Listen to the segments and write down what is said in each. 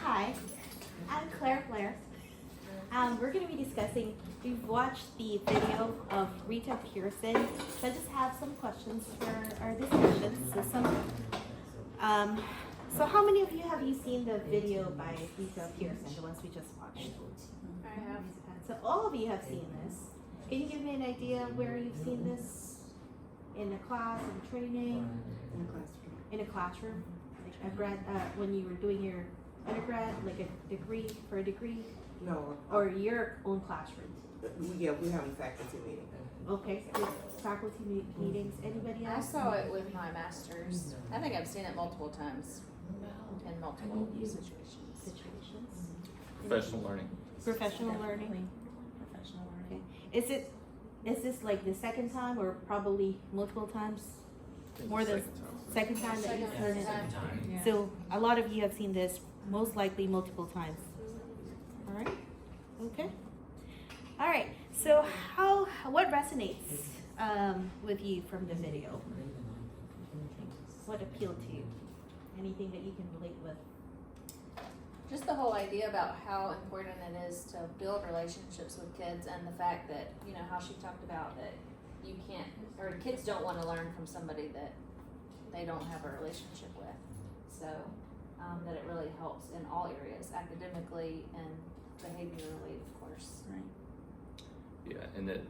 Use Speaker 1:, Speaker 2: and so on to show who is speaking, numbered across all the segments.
Speaker 1: Hi, I'm Claire Blair. We're going to be discussing, we've watched the video of Rita Pearson, so I just have some questions for our discussion. So how many of you have you seen the video by Rita Pearson, the ones we just watched?
Speaker 2: I have.
Speaker 1: So all of you have seen this. Can you give me an idea where you've seen this? In a class, in training?
Speaker 3: In a classroom.
Speaker 1: In a classroom? Like a grad, when you were doing your undergrad, like a degree, for a degree?
Speaker 3: No.
Speaker 1: Or your own classroom?
Speaker 3: Yeah, we have a faculty meeting.
Speaker 1: Okay, so faculty meetings, anybody
Speaker 2: I
Speaker 1: else?
Speaker 2: saw it with my master's. I think I've seen it multiple times in multiple situations.
Speaker 1: Situations?
Speaker 4: Professional learning.
Speaker 1: Professional learning?
Speaker 5: Professional
Speaker 1: Okay.
Speaker 5: learning.
Speaker 1: Is this like the second time or probably multiple times? More than second time that you've heard it?
Speaker 5: Yeah.
Speaker 1: So a lot of you have seen this most likely multiple times. All right. Okay. All right. So what resonates with you from the video? What appealed to you? Anything that you can relate with?
Speaker 2: Just the whole idea about how important it is to build relationships with kids, and the fact that, you know, how she talked about that you can't, or kids don't want to learn from somebody that they don't have a relationship with. So that it really helps in all areas, academically and behaviorally, of course.
Speaker 5: Right.
Speaker 4: Yeah, and that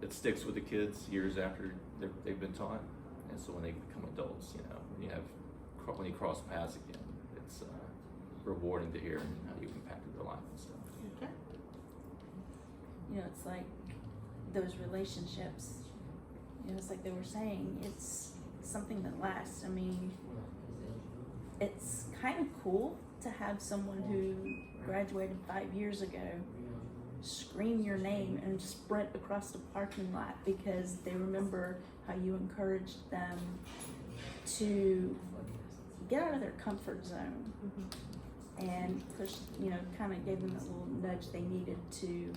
Speaker 4: it sticks with the kids years after they've been taught, and so when they become adults, you know, when you cross paths again, it's rewarding to hear how you impacted their life and stuff.
Speaker 1: Okay.
Speaker 5: You know, it's like those relationships, you know, it's like they were saying, it's something that lasts. I mean, it's kind of cool to have someone who graduated 5 years ago scream your name and sprint across the parking lot because they remember how you encouraged them to get out of their comfort zone and push, you know, kind of gave them that little nudge they needed to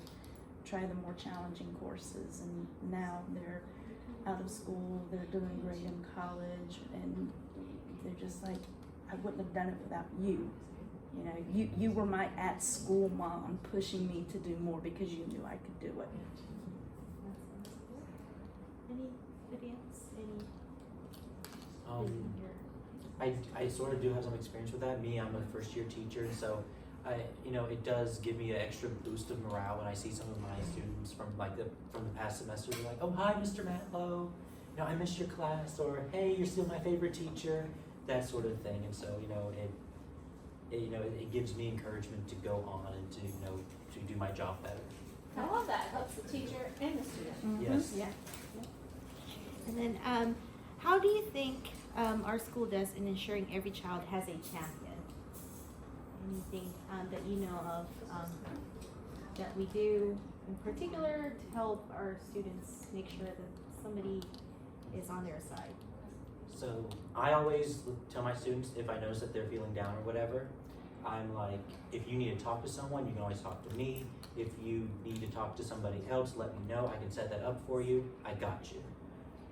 Speaker 5: try the more challenging courses. And now they're out of school, they're doing great in college, and they're just like, I wouldn't have done it without you. You know, you were my at school mom pushing me to do more because you knew I could do it.
Speaker 1: Anybody else?
Speaker 6: I sort of do have some experience with that. I'm a first year teacher, so it does give me an extra boost of morale when I see some of my students from the past semester. They're like, oh, hi, Mr. Matlow. You know, I missed your class, or hey, you're still my favorite teacher, that sort of thing. And so, it gives me encouragement to go on and to do my job better.
Speaker 2: I love that. It helps the teacher and the student.
Speaker 5: Mm-hmm.
Speaker 6: Yes.
Speaker 1: Yeah. And then, how do you think our school does in ensuring every child has a champion? Anything that you know of that we do in particular to help our students make sure that somebody is on their side?
Speaker 6: So I always tell my students, if I notice that they're feeling down or whatever, I'm like, if you need to talk to someone, you can always talk to me. If you need to talk to somebody else, let me know. I can set that up for you. I got you.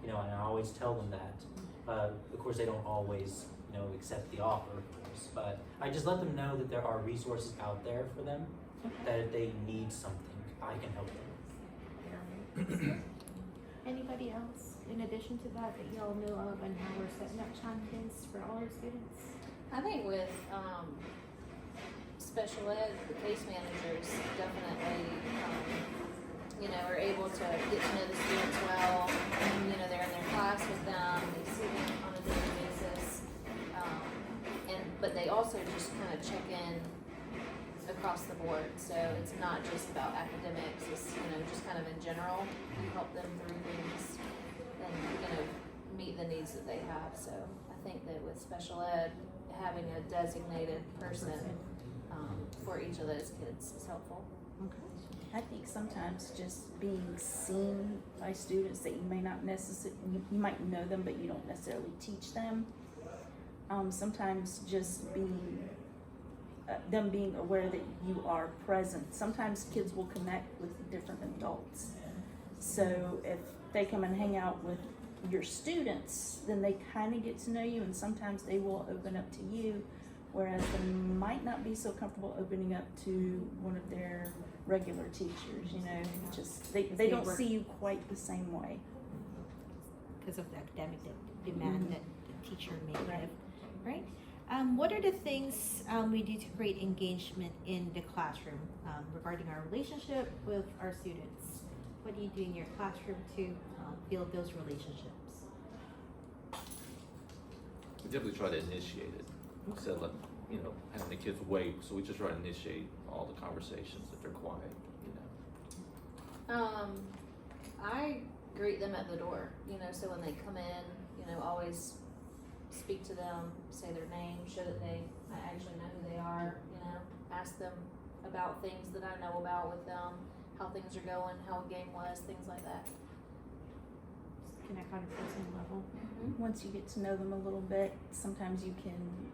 Speaker 6: And I always tell them that. Of course, they don't always, accept the offer, of course, but I just let them know that there are resources out there for them, that if they need something, I can help them.
Speaker 1: Anybody else in addition to that y'all know of and how we're setting up champions for all our students?
Speaker 2: I think with special ed, the case managers definitely, are able to get to know the students well. They're in their class with them, they see them on a daily basis, but they also just kind of check in across the board. So it's not just about academics, it's, just kind of in general, you help them through things and, meet the needs that they have. So I think that with special ed, having a designated person for each of those kids is helpful.
Speaker 5: I think sometimes just being seen by students that you may not necessarily, you might know them, but you don't necessarily teach them. Sometimes just being, them being aware that you are present. Sometimes kids will connect with different adults. So if they come and hang out with your students, then they kind of get to know you, and sometimes they will open up to you whereas they might not be so comfortable opening up to one of their regular teachers, you know, just, they don't see you quite the same way.
Speaker 1: Because of the academic demand
Speaker 5: Mhm.
Speaker 1: that the teacher may
Speaker 5: Right.
Speaker 1: have, right? What are the things we do to create engagement in the classroom regarding our relationship with our students? What do you do in your classroom to build those relationships?
Speaker 4: We definitely try to initiate it instead of, having the kids wait. So we just try to initiate all the conversations if they're quiet,
Speaker 2: I greet them at the door, so when they come in, always speak to them, say their name, show that I actually know who they are, ask them about things that I know about with them, how things are going, how a game was, things like that.
Speaker 1: Just connect on a personal level.
Speaker 5: Once you get to know them a little bit, sometimes you can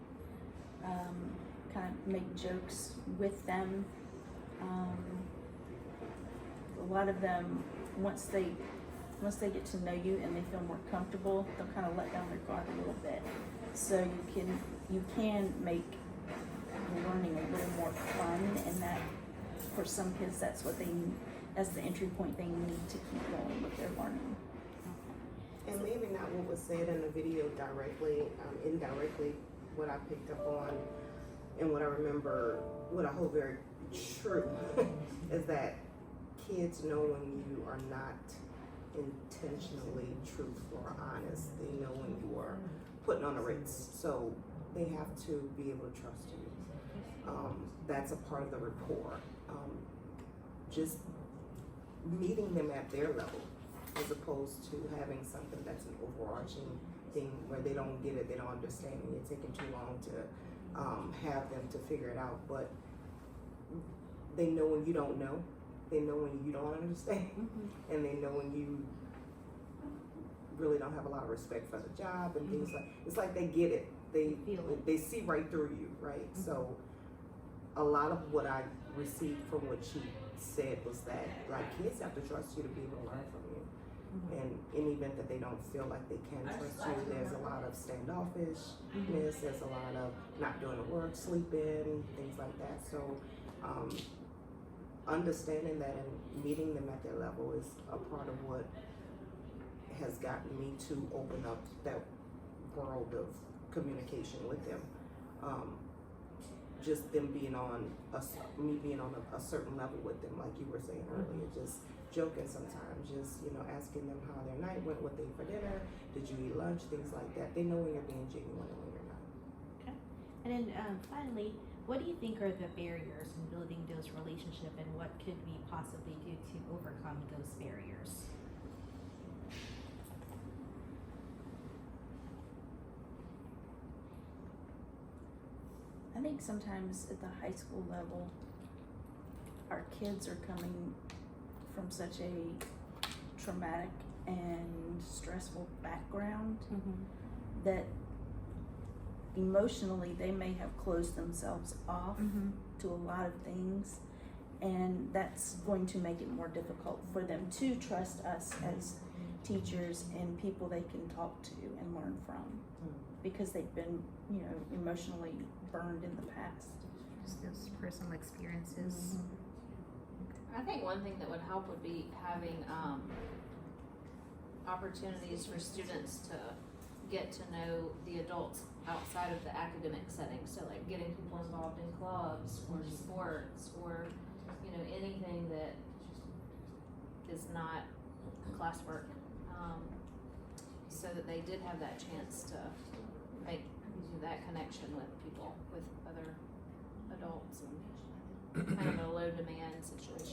Speaker 5: kind of make jokes with them. A lot of them, once they get to know you and they feel more comfortable, they'll kind of let down their guard a little bit. So you can make learning a little more fun, and that for some kids that's what they need as the entry point they need to keep going with their learning.
Speaker 3: And maybe not what was said in the video directly, indirectly, what I picked up on and what I remember, what I hold very true is that kids know when you are not intentionally truthful or honest. They know when you are putting on a ritz. So they have to be able to trust you. That's a part of the rapport. Just meeting them at their level as opposed to having something that's an overarching thing where they don't get it, they don't understand it, it's taking too long to have them to figure it out. But they know when you don't know, they know when you don't understand, and they know when you really don't have a lot of respect for the job and things like, it's like they get it. They see right through you, right? So a lot of what I received from what she said was that, like, kids have to trust you to be able to learn from you. And in the event that they don't feel like they can trust you, there's a lot of standoffishness, there's a lot of not doing the work, sleeping, things like that. So understanding that and meeting them at their level is a part of what has gotten me to open up that world of communication with them. Just them being on me being on a certain level with them, like you were saying earlier, just joking sometimes, just asking them how their night went, what they ate for dinner, did you eat lunch, things like that. They know when you're being genuine and when you're not.
Speaker 1: Okay. And then finally, what do you think are the barriers in building those relationships, and what could we possibly do to overcome those barriers?
Speaker 5: I think sometimes at the high school level, our kids are coming from such a traumatic and stressful background that emotionally they may have closed themselves off to a lot of things, and that's going to make it more difficult for them to trust us as teachers and people they can talk to and learn from, because they've been, emotionally burned in the past.
Speaker 1: Just those personal experiences.
Speaker 2: I think one thing that would help would be having opportunities for students to get to know the adults outside of the academic setting. So like getting people involved in clubs or sports or anything that is not classwork, so that they did have that chance to make that connection with people, with other adults, and kind of a low demand situation.